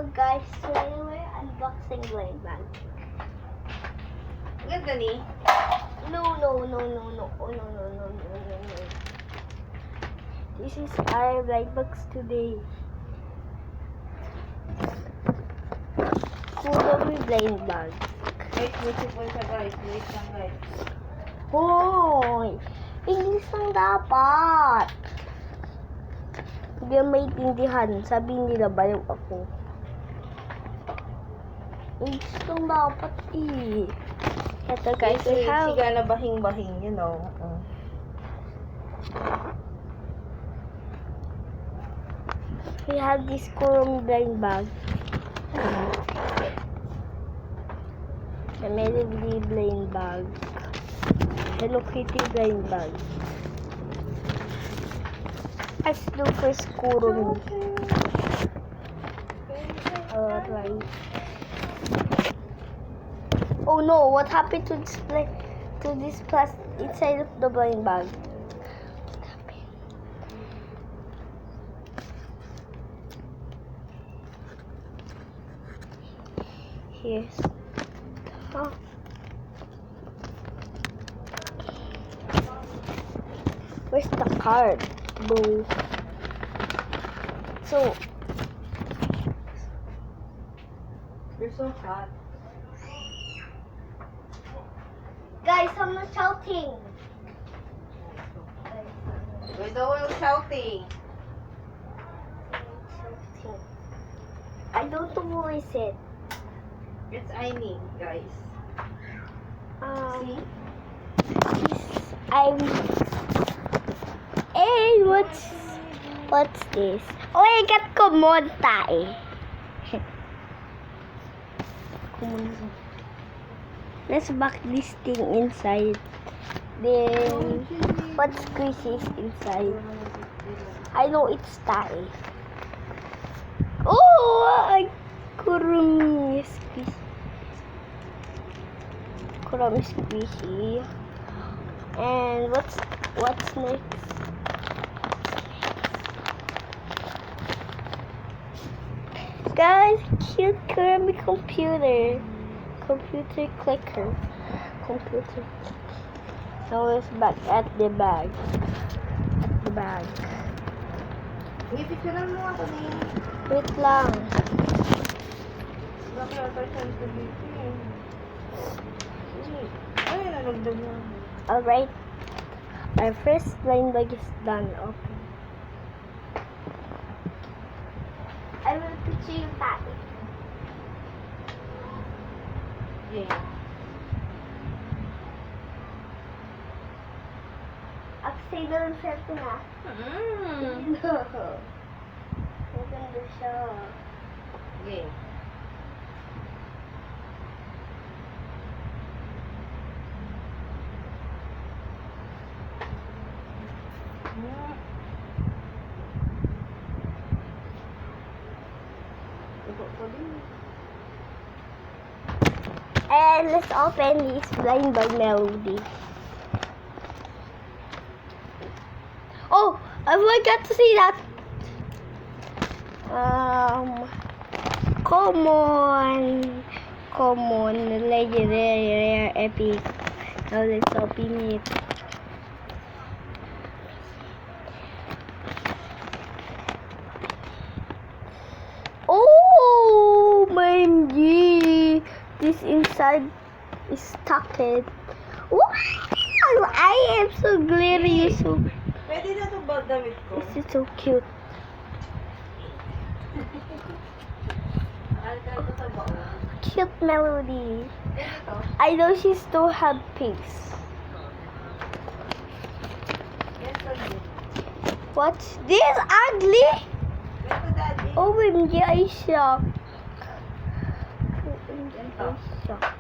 Hello guys, today we're unboxing blind bag. Ganda ni. No. Oh, no. This is our blind box today. Kuromi blind bag. Wait, beautiful siya guys. Wait lang guys. Hoy! English lang dapat. Hindi ang maintindihan. Sabi nila, baliw ako. English lang dapat eh. Ito guys, we have... Siga na bahing-bahing, you know. We have this Kuromi blind bag. The Melody blind bag. Hello Kitty blind bag. Let's do first Kuromi. Alright. Oh no, what happened to this plastic inside of the blind bag? What happened? Here's where's the card? Boo. So You're so hot. guys, I'm not shouting. We're the one shouting. I don't know who is it. It's Aileen, guys. See? Hey, what's this? Oh, I got Kumonta eh. Let's back this thing inside. Then, what squishy is inside? I know it's tae. Oh, Kuromi squishy. Kuromi squishy. And what's next? Guys, cute Kuromi computer clicker. Now it's back at the bag. Ipicturean mo ako ni. Wait lang. Bakit ako siya dito eh. Ay, nalagdag na. Alright. Our first blind bag is done. Okay. I will picture you tae. Yeah. Aksay na lang siya ito na. Maganda siya. Yeah. And let's open this blind bag Melody. Oh, I forgot to see that. Common, legendary, rare, epic. Now let's open it. Oh my G! This inside is stuck. Wow! I am so glittery. So Pwede na ito ba damit ko? this is so cute. Ito sa baon. Cute Melody. Ito. I know she still have pinks. Yes, ugly. What's this ugly? Ito, daddy. OMG, I shocked. OMG, I shocked.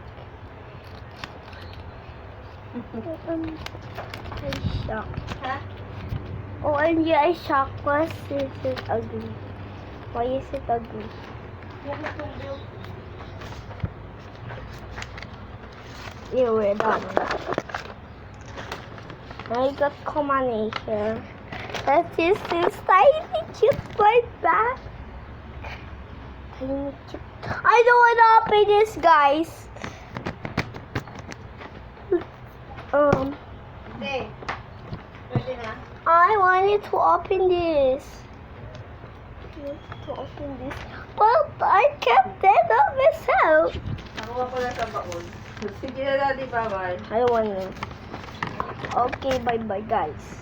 I shocked. Ha? OMG, I shocked. Why is it ugly? Why is it ugly? Yeah, we're done. I got Komane here. That is this tiny cute blind bag. I don't want to open this, guys. Hindi. Pwede na. I wanted to open this. To open this. But I kept it up myself. Nakuha ko na sa baon. Sige na, Daddy. Bye-bye. I don't want to. Okay, bye-bye, guys.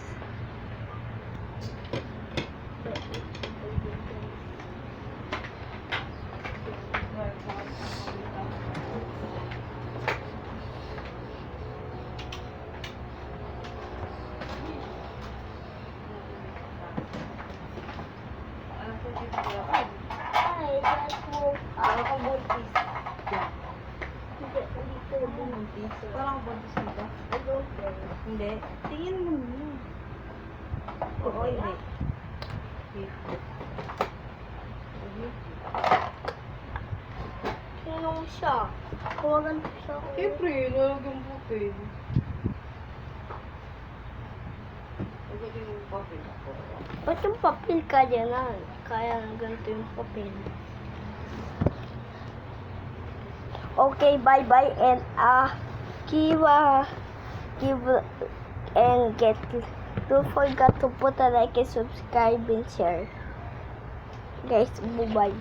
Ay, that's mo. Ako kang buntis. Buntis. Parang buntis nito. I don't care. Hindi. Tingin mo niyo. Oo, hindi. Sinong siya? Kawagan ko siya. Siyempre, nalagyan papel. Nalagyan yung papel ako. Ba't yung papel kaya na? Kaya na ganito yung papel. Okay, bye-bye and give and get. Don't forget to put a like and subscribe and share. Guys, bye-bye.